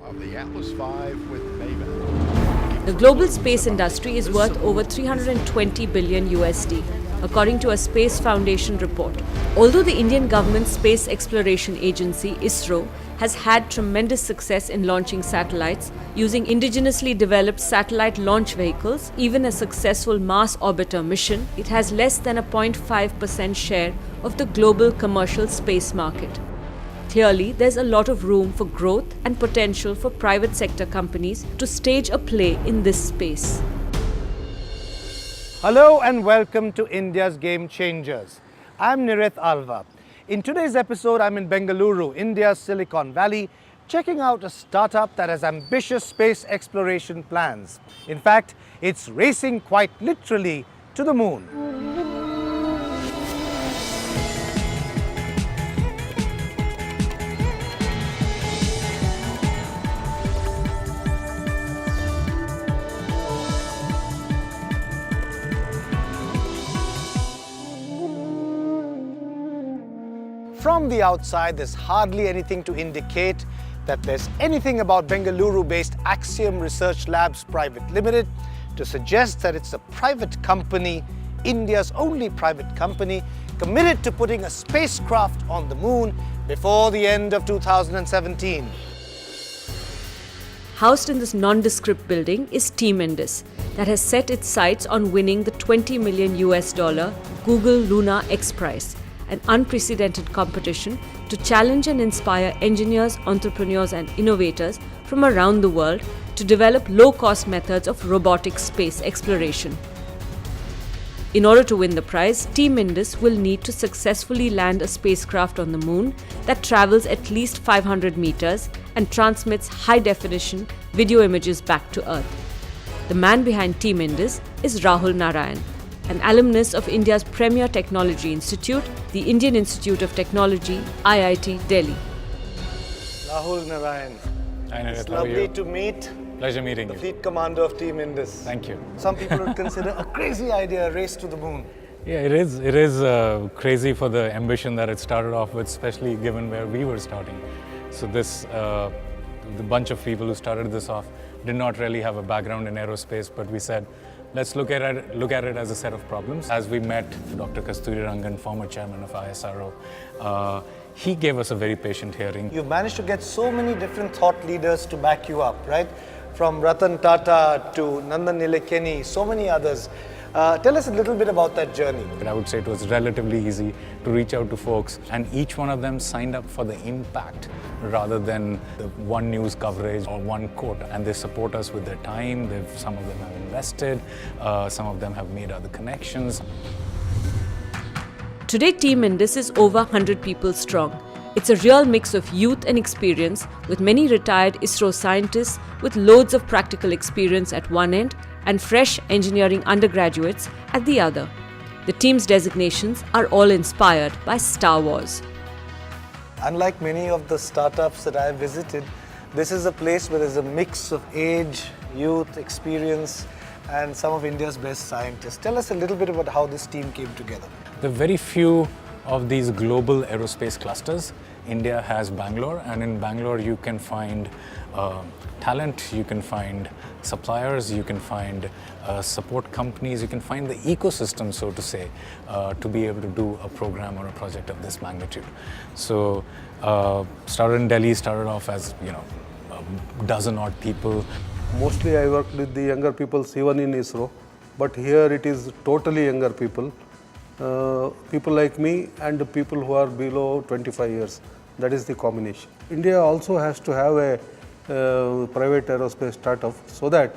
of the Atlas V with Maven. The global space industry is worth over 320 billion USD, according to a Space Foundation report. Although the Indian government's space exploration agency, ISRO, has had tremendous success in launching satellites using indigenously developed satellite launch vehicles, even a successful Mars orbiter mission, it has less than a 0.5% share of the global commercial space market. Clearly, there's a lot of room for growth and potential for private sector companies to stage a play in this space. Hello and welcome to India's Game Changers. I'm Nirith Alva. In today's episode, I'm in Bengaluru, India's Silicon Valley, checking out a startup that has ambitious space exploration plans. In fact, it's racing quite literally to the moon. From the outside, there's hardly anything to indicate that there's anything about Bengaluru-based Axiom Research Labs Private Limited to suggest that it's a private company, India's only private company, committed to putting a spacecraft on the moon before the end of 2017. Housed in this nondescript building is Team Indus, that has set its sights on winning the $20 million Google Luna X Prize, an unprecedented competition to challenge and inspire engineers, entrepreneurs and innovators from around the world to develop low-cost methods of robotic space exploration. In order to win the prize, Team Indus will need to successfully land a spacecraft on the moon that travels at least 500 meters and transmits high-definition video images back to Earth. The man behind Team Indus is Rahul Narayan, an alumnus of India's premier technology institute, the Indian Institute of Technology, IIT Delhi. Rahul Narayan. Hi, Nirith, It's how are lovely you? to meet Pleasure meeting the you. fleet commander of Team Indus. Thank you. Some people would consider a crazy idea, a race to the moon. Yeah, it is. It is crazy for the ambition that it started off with, especially given where we were starting. So the bunch of people who started this off did not really have a background in aerospace, but we said, let's look at it as a set of problems. As we met Dr. Kasturi Rangan, former chairman of ISRO, he gave us a very patient hearing. You've managed to get so many different thought leaders to back you up, right? From Ratan Tata to Nandan Nilekani, so many others. Tell us a little bit about that journey. I would say it was relatively easy to reach out to folks, and each one of them signed up for the impact rather than the one news coverage or one quote. And they support us with their time. Some of them have invested, some of them have made other connections. Today, Team Indus is over 100 people strong. It's a real mix of youth and experience, with many retired ISRO scientists with loads of practical experience at one end and fresh engineering undergraduates at the other. The team's designations are all inspired by Star Wars. Unlike many of the startups that I've visited, this is a place where there's a mix of age, youth, experience, and some of India's best scientists. Tell us a little bit about how this team came together. There are very few of these global aerospace clusters. India has Bangalore, and in Bangalore you can find talent, you can find suppliers, you can find support companies, you can find the ecosystem, so to say, to be able to do a program or a project of this magnitude. So started in Delhi, started off as a dozen odd people. Mostly I worked with the younger people, even in ISRO, but here it is totally younger people. People like me and the people who are below 25 years. That is the combination. India also has to have a private aerospace startup so that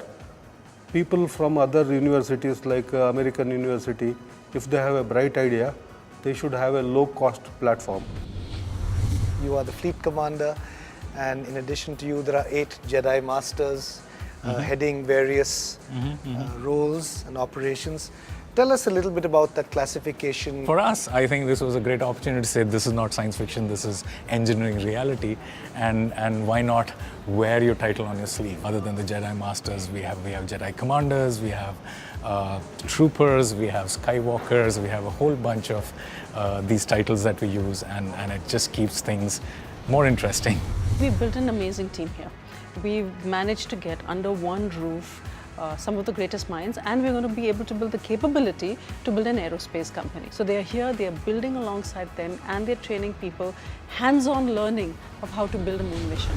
people from other universities like American University, if they have a bright idea, they should have a low-cost platform. You are the fleet commander, and in addition to you, there are 8 Jedi Masters heading various roles and operations. Tell us a little bit about that classification. For us, I think this was a great opportunity to say this is not science fiction, this is engineering reality, and why not wear your title on your sleeve? Other than the Jedi Masters, we have Jedi Commanders, we have Troopers, we have Skywalkers, we have a whole bunch of these titles that we use, and it just keeps things more interesting. We built an amazing team here. we've managed to get under one roof some of the greatest minds, and we're going to be able to build the capability to build an aerospace company. So they are here, they are building alongside them, and they're training people, hands-on learning of how to build a moon mission.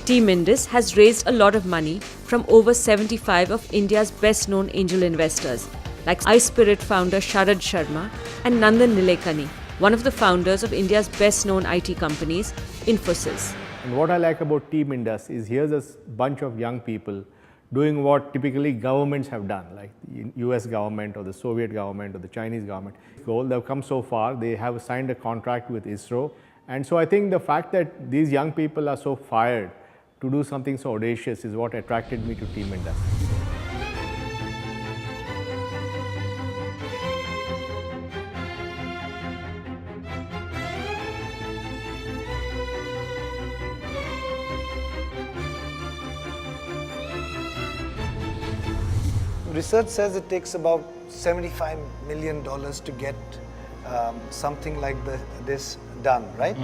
Team Indus has raised a lot of money from over 75 of India's best-known angel investors, like iSpirit founder Sharad Sharma and Nandan Nilekani, one of the founders of India's best-known IT companies, Infosys. And what I like about Team Indus is here's a bunch of young people doing what typically governments have done, like the US government or the Soviet government or the Chinese government. They've come so far, they have signed a contract with ISRO. And so I think the fact that these young people are so fired to do something so audacious is what attracted me to Team Indus. Research says it takes about $75 million to get something like this done, right?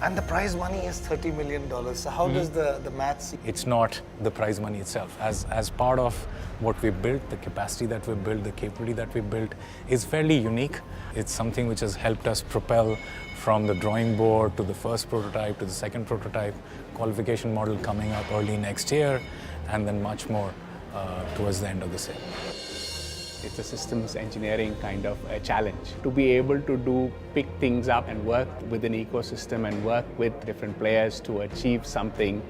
And the prize money is $30 million. So how does the maths? It's not the prize money itself. As part of what we built, the capacity that we built, the capability that we built is fairly unique. It's something which has helped us propel from the drawing board to the first prototype to the second prototype, qualification model coming up early next year, and then much more towards the end of the same. It's a systems engineering kind of a challenge to be able to pick things up and work with an ecosystem and work with different players to achieve something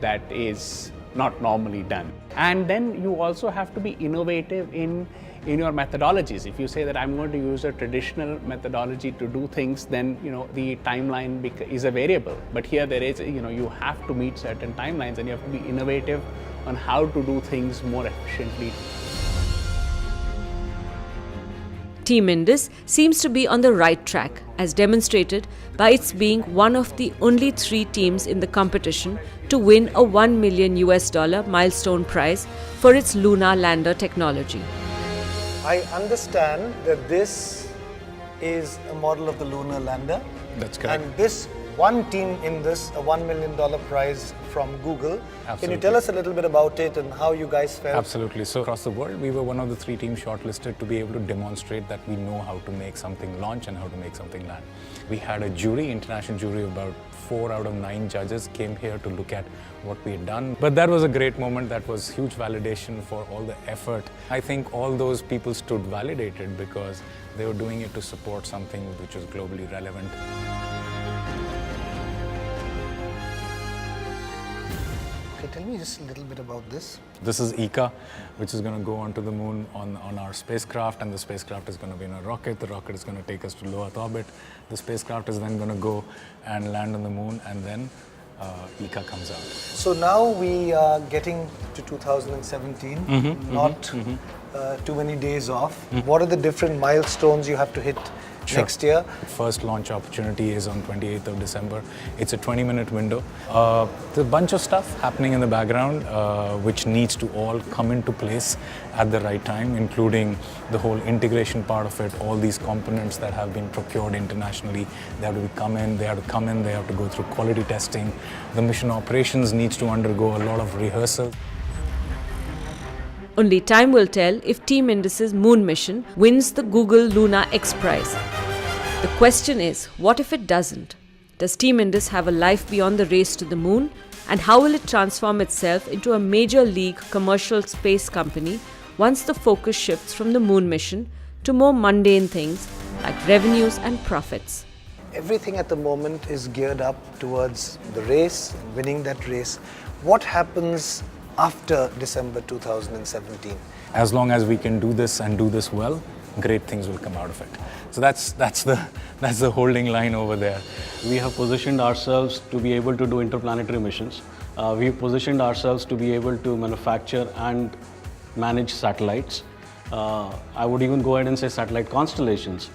that is not normally done. And then you also have to be innovative in your methodologies. If you say that I'm going to use a traditional methodology to do things, then the timeline is a variable. But here there is, you have to meet certain timelines and you have to be innovative on how to do things more efficiently. Team Indus seems to be on the right track, as demonstrated by its being one of the only 3 teams in the competition to win a $1 million milestone prize for its lunar lander technology. I understand that this is a model of the lunar lander. That's correct. And this one team in this, a $1 million prize from Google. Absolutely. Can you tell us a little bit about it and how you guys felt? Absolutely. So across the world, we were one of the 3 teams shortlisted to be able to demonstrate that we know how to make something launch and how to make something land. We had a jury, international jury, about 4 out of 9 judges came here to look at what we had done. But that was a great moment. That was huge validation for all the effort. I think all those people stood validated because they were doing it to support something which was globally relevant. Okay, tell me just a little bit about this. This is ICA, which is going to go onto the moon on our spacecraft, and the spacecraft is going to be in a rocket. The rocket is going to take us to low Earth orbit. The spacecraft is then going to go and land on the moon, and then ICA comes out. So now we are getting to 2017, not too many days off. What are the different milestones you have to hit next year? First launch opportunity is on 28th of December. It's a 20-minute window. There's a bunch of stuff happening in the background which needs to all come into place at the right time, including the whole integration part of it, all these components that have been procured internationally. They have to come in, they have to go through quality testing. The mission operations needs to undergo a lot of rehearsal. Only time will tell if Team Indus's moon mission wins the Google Luna X Prize. The question is, what if it doesn't? Does Team Indus have a life beyond the race to the moon? And how will it transform itself into a major league commercial space company once the focus shifts from the moon mission to more mundane things like revenues and profits? Everything at the moment is geared up towards the race, and winning that race. What happens after December 2017? As long as we can do this and do this well, great things will come out of it. So that's the holding line over there. We have positioned ourselves to be able to do interplanetary missions. We've positioned ourselves to be able to manufacture and manage satellites. I would even go ahead and say satellite constellations.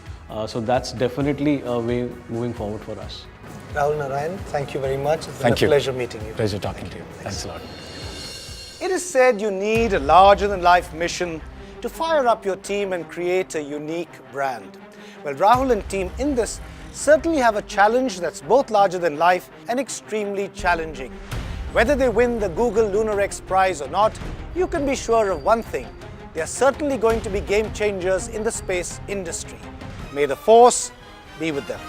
So that's definitely a way moving forward for us. Rahul Narayan, thank you very much. It's been a pleasure meeting you. Pleasure talking to you. Thanks a lot. It is said you need a larger-than-life mission to fire up your team and create a unique brand. Well, Rahul and Team Indus certainly have a challenge that's both larger than life and extremely challenging. Whether they win the Google Lunar X Prize or not, you can be sure of one thing: they are certainly going to be game changers in the space industry. May the force be with them.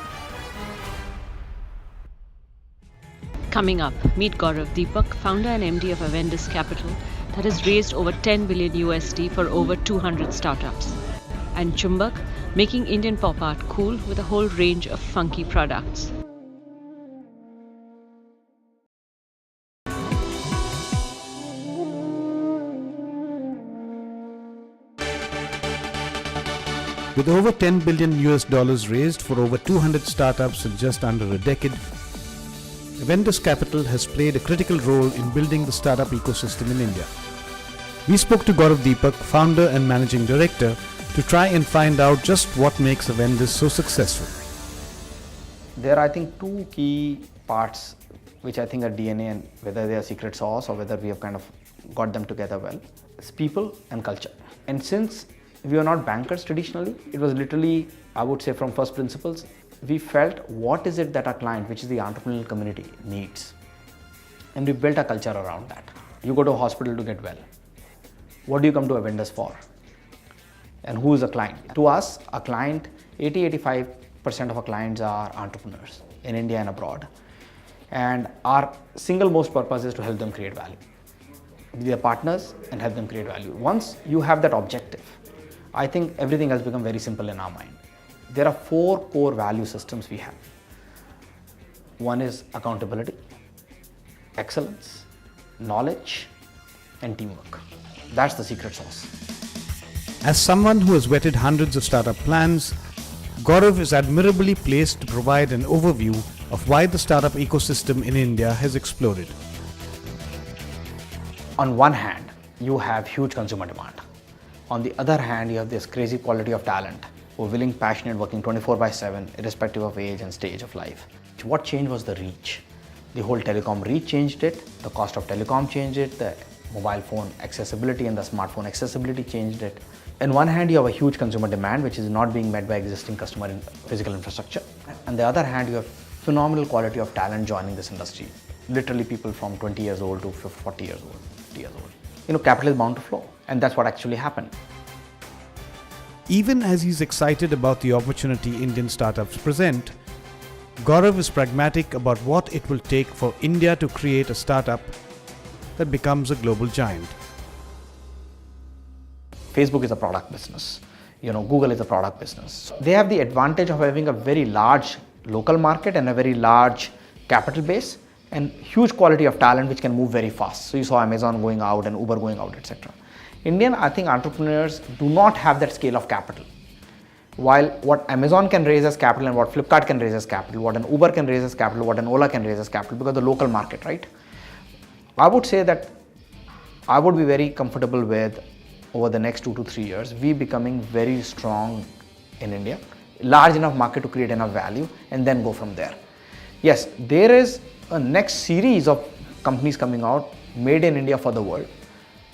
Coming up, meet Gaurav Deepak, founder and MD of Avendus Capital, that has raised over 10 billion USD for over 200 startups. And Chumbak, making Indian pop art cool with a whole range of funky products. With over 10 billion US dollars raised for over 200 startups in just under a decade, Avendus Capital has played a critical role in building the startup ecosystem in India. We spoke to Gaurav Deepak, founder and managing director, to try and find out just what makes Avendus so successful. There are, I think, two key parts which I think are DNA, and whether they are secret sauce or whether we have kind of got them together well. It's people and culture. And since we are not bankers traditionally, it was literally, I would say, from first principles, we felt what is it that our client, which is the entrepreneurial community, needs. And we built a culture around that. You go to a hospital to get well. What do you come to Avendus for? And who is a client? To us, a client, 80-85% of our clients are entrepreneurs in India and abroad. And our single most purpose is to help them create value. Be their partners and help them create value. Once you have that objective, I think everything has become very simple in our mind. There are 4 core value systems we have. One is accountability, excellence, knowledge, and teamwork. That's the secret sauce. As someone who has vetted hundreds of startup plans, Gaurav is admirably placed to provide an overview of why the startup ecosystem in India has exploded. On one hand, you have huge consumer demand. On the other hand, you have this crazy quality of talent who are willing, passionate, working 24/7, irrespective of age and stage of life. What changed was the reach. The whole telecom reach changed it, the cost of telecom changed it, the mobile phone accessibility and the smartphone accessibility changed it. On one hand, you have a huge consumer demand which is not being met by existing customer in physical infrastructure. On the other hand, you have phenomenal quality of talent joining this industry. Literally people from 20 years old to 40 years old, 50 years old. Capital is bound to flow, and that's what actually happened. Even as he's excited about the opportunity Indian startups present, Gaurav is pragmatic about what it will take for India to create a startup that becomes a global giant. Facebook is a product business. Google is a product business. They have the advantage of having a very large local market and a very large capital base and huge quality of talent which can move very fast. So you saw Amazon going out and Uber going out, etc. Indian, I think, entrepreneurs do not have that scale of capital. While what Amazon can raise as capital and what Flipkart can raise as capital, what an Uber can raise as capital, what an Ola can raise as capital, because the local market, right? I would say that I would be very comfortable with, over the next 2 to 3 years, we becoming very strong in India, large enough market to create enough value, and then go from there. Yes, there is a next series of companies coming out, made in India for the world,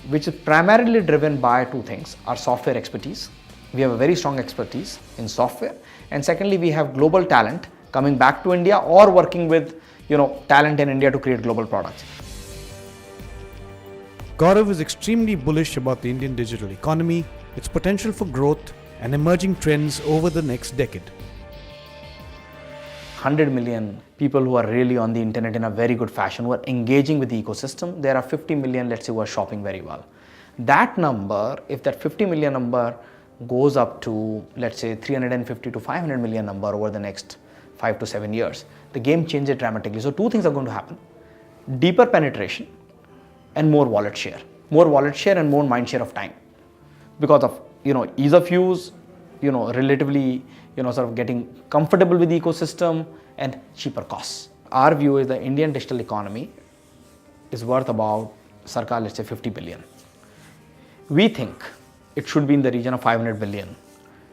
which is primarily driven by 2 things: our software expertise. We have a very strong expertise in software, and secondly, we have global talent coming back to India or working with talent in India to create global products. Gaurav is extremely bullish about the Indian digital economy, its potential for growth, and emerging trends over the next decade. 100 million people who are really on the internet in a very good fashion, who are engaging with the ecosystem. There are 50 million, let's say, who are shopping very well. That number, if that 50 million number goes up to, let's say, 350 to 500 million number over the next 5 to 7 years, the game changes dramatically. So 2 things are going to happen: deeper penetration and more wallet share. More wallet share and more mind share of time. Because of, ease of use, relatively, sort of getting comfortable with the ecosystem and cheaper costs. Our view is the Indian digital economy is worth about circa, let's say, 50 billion. We think it should be in the region of 500 billion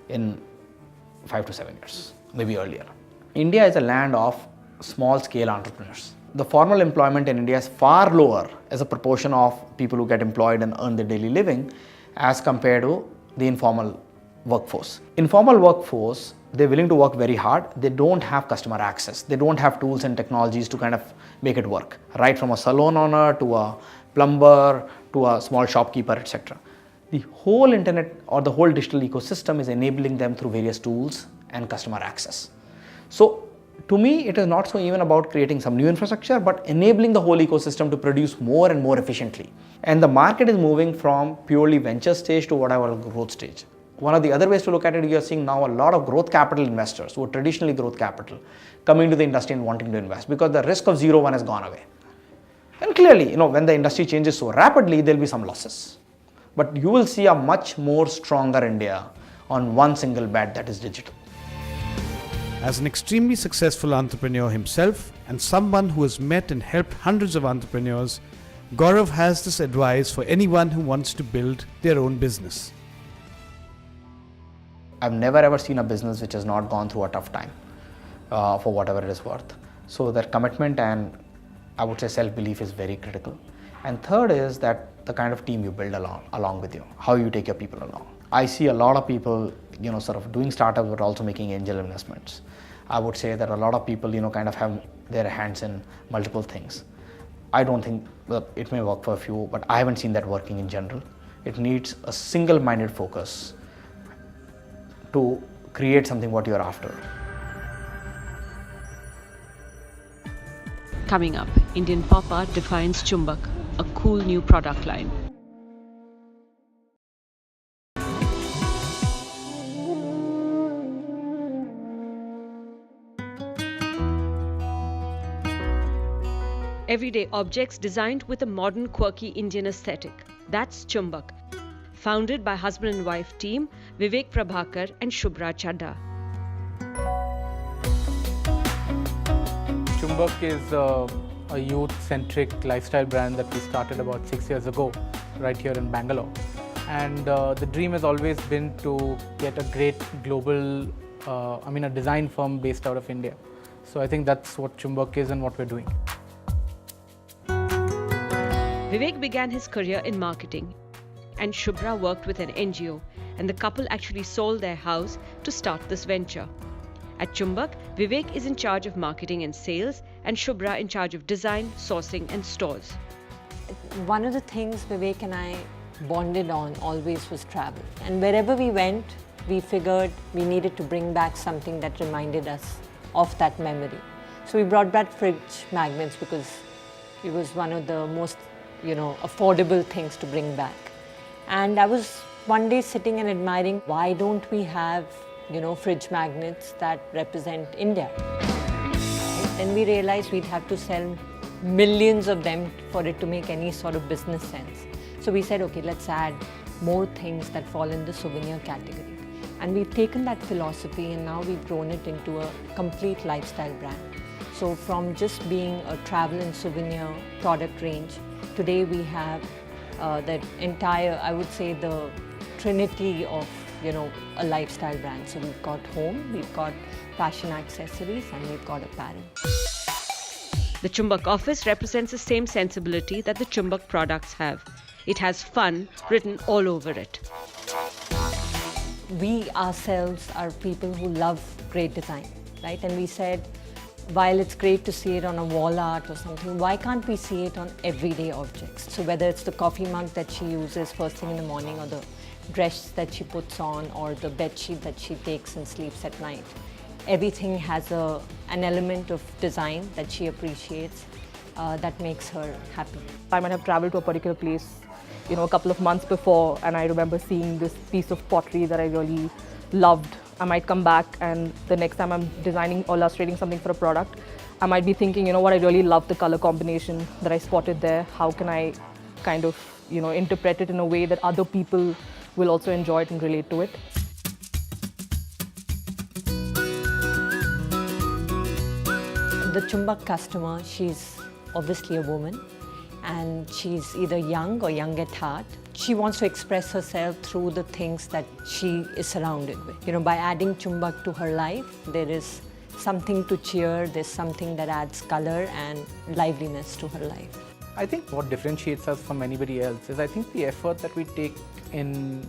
in 5 to 7 years, maybe earlier. India is a land of small scale entrepreneurs. The formal employment in India is far lower as a proportion of people who get employed and earn their daily living as compared to the informal workforce. Informal workforce, they're willing to work very hard. They don't have customer access. They don't have tools and technologies to kind of make it work, right from a salon owner to a plumber to a small shopkeeper, etc. The whole internet or the whole digital ecosystem is enabling them through various tools and customer access. So to me, it is not so even about creating some new infrastructure, but enabling the whole ecosystem to produce more and more efficiently. And the market is moving from purely venture stage to what I call growth stage. One of the other ways to look at it, you are seeing now a lot of growth capital investors who are traditionally growth capital coming to the industry and wanting to invest because the risk of 0-1 has gone away. And clearly, when the industry changes so rapidly, there will be some losses. But you will see a much more stronger India on one single bet, that is digital. As an extremely successful entrepreneur himself and someone who has met and helped hundreds of entrepreneurs, Gaurav has this advice for anyone who wants to build their own business. I've never ever seen a business which has not gone through a tough time for whatever it is worth. So that commitment and I would say self-belief is very critical. And third is that the kind of team you build along with you, how you take your people along. I see a lot of people, sort of doing startups but also making angel investments. I would say that a lot of people, kind of have their hands in multiple things. I don't think it may work for a few, but I haven't seen that working in general. It needs a single-minded focus to create something what you're after. Coming up, Indian pop art defines Chumbak, a cool new product line. Everyday objects designed with a modern, quirky Indian aesthetic. That's Chumbak. Founded by husband and wife team Vivek Prabhakar and Shubhra Chadha. Chumbak is a youth-centric lifestyle brand that we started about 6 years ago, right here in Bangalore. And the dream has always been to get a great global, a design firm based out of India. So I think that's what Chumbak is and what we're doing. Vivek began his career in marketing, and Shubhra worked with an NGO, and the couple actually sold their house to start this venture. At Chumbak, Vivek is in charge of marketing and sales, and Shubhra in charge of design, sourcing, and stores. One of the things Vivek and I bonded on always was travel. And wherever we went, we figured we needed to bring back something that reminded us of that memory. So we brought back fridge magnets because it was one of the most affordable things to bring back. And I was one day sitting and admiring, why don't we have, fridge magnets that represent India? Right? Then we realized we'd have to sell millions of them for it to make any sort of business sense. So we said, okay, let's add more things that fall in the souvenir category. And we've taken that philosophy and now we've grown it into a complete lifestyle brand. So from just being a travel and souvenir product range, today we have that entire, I would say, the trinity of, a lifestyle brand. So we've got home, we've got fashion accessories, and we've got apparel. The Chumbak office represents the same sensibility that the Chumbak products have. It has fun written all over it. We ourselves are people who love great design, right? And we said, while it's great to see it on a wall art or something, why can't we see it on everyday objects? So whether it's the coffee mug that she uses first thing in the morning, or the dress that she puts on, or the bed sheet that she takes and sleeps at night, everything has an element of design that she appreciates that makes her happy. I might have traveled to a particular place, a couple of months before, and I remember seeing this piece of pottery that I really loved. I might come back and the next time I'm designing or illustrating something for a product, I might be thinking, what, I really love the color combination that I spotted there. How can I kind of, interpret it in a way that other people will also enjoy it and relate to it. The Chumbak customer, she's obviously a woman, and she's either young or young at heart. She wants to express herself through the things that she is surrounded with. By adding Chumbak to her life, there is something to cheer, there's something that adds color and liveliness to her life. I think what differentiates us from anybody else is I think the effort that we take in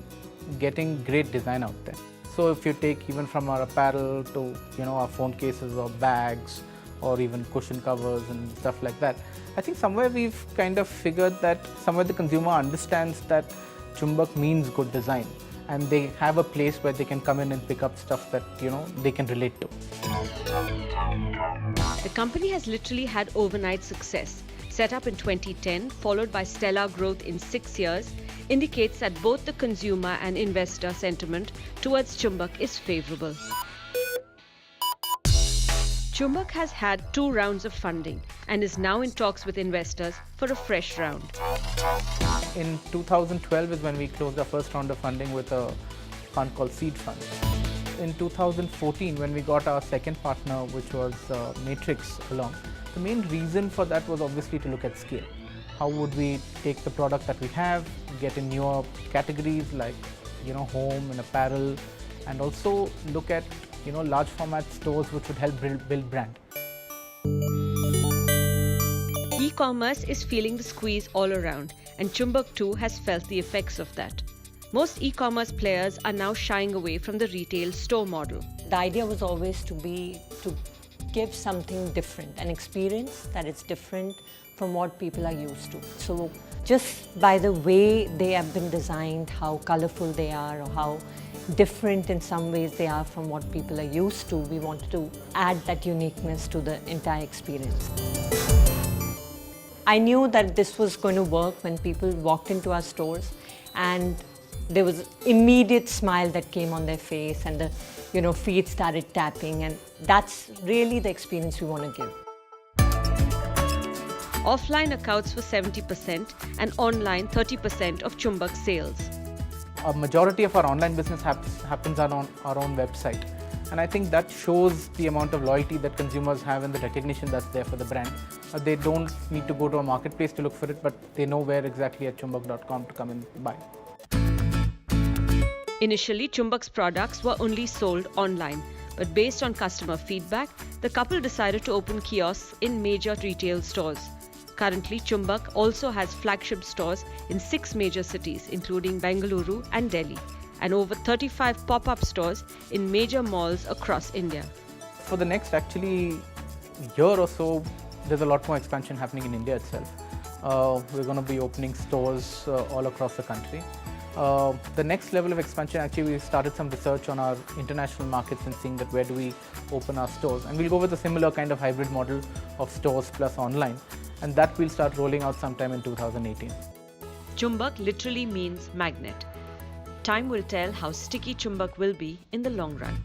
getting great design out there. So if you take even from our apparel to our phone cases or bags or even cushion covers and stuff like that, I think somewhere we've kind of figured that somewhere the consumer understands that Chumbak means good design, and they have a place where they can come in and pick up stuff that they can relate to. The company has literally had overnight success. Set up in 2010, followed by stellar growth in 6 years, indicates that both the consumer and investor sentiment towards Chumbak is favorable. Chumbak has had 2 rounds of funding and is now in talks with investors for a fresh round. In 2012 is when we closed our first round of funding with a fund called Seed Fund. In 2014, when we got our second partner, which was Matrix, along, the main reason for that was obviously to look at scale. How would we take the product that we have, get in newer categories like home and apparel, and also look at large format stores which would help build brand. E-commerce is feeling the squeeze all around, and Chumbak too has felt the effects of that. Most e-commerce players are now shying away from the retail store model. The idea was always to give something different, an experience that is different from what people are used to. So just by the way they have been designed, how colorful they are, or how different in some ways they are from what people are used to, we wanted to add that uniqueness to the entire experience. I knew that this was going to work when people walked into our stores, and there was an immediate smile that came on their face, and the feet started tapping, and that's really the experience we want to give. Offline accounts for 70% and online 30% of Chumbak's sales. A majority of our online business happens on our own website, and I think that shows the amount of loyalty that consumers have and the recognition that's there for the brand. They don't need to go to a marketplace to look for it, but they know where exactly at chumbak.com to come and buy. Initially, Chumbak's products were only sold online, but based on customer feedback, the couple decided to open kiosks in major retail stores. Currently, Chumbak also has flagship stores in 6 major cities, including Bengaluru and Delhi, and over 35 pop-up stores in major malls across India. For the next year or so, there's a lot more expansion happening in India itself. We're going to be opening stores all across the country. The next level of expansion, actually, we started some research on our international markets and seeing that where do we open our stores. And we'll go with a similar kind of hybrid model of stores plus online. And that we'll start rolling out sometime in 2018. Chumbak literally means magnet. Time will tell how sticky Chumbak will be in the long run.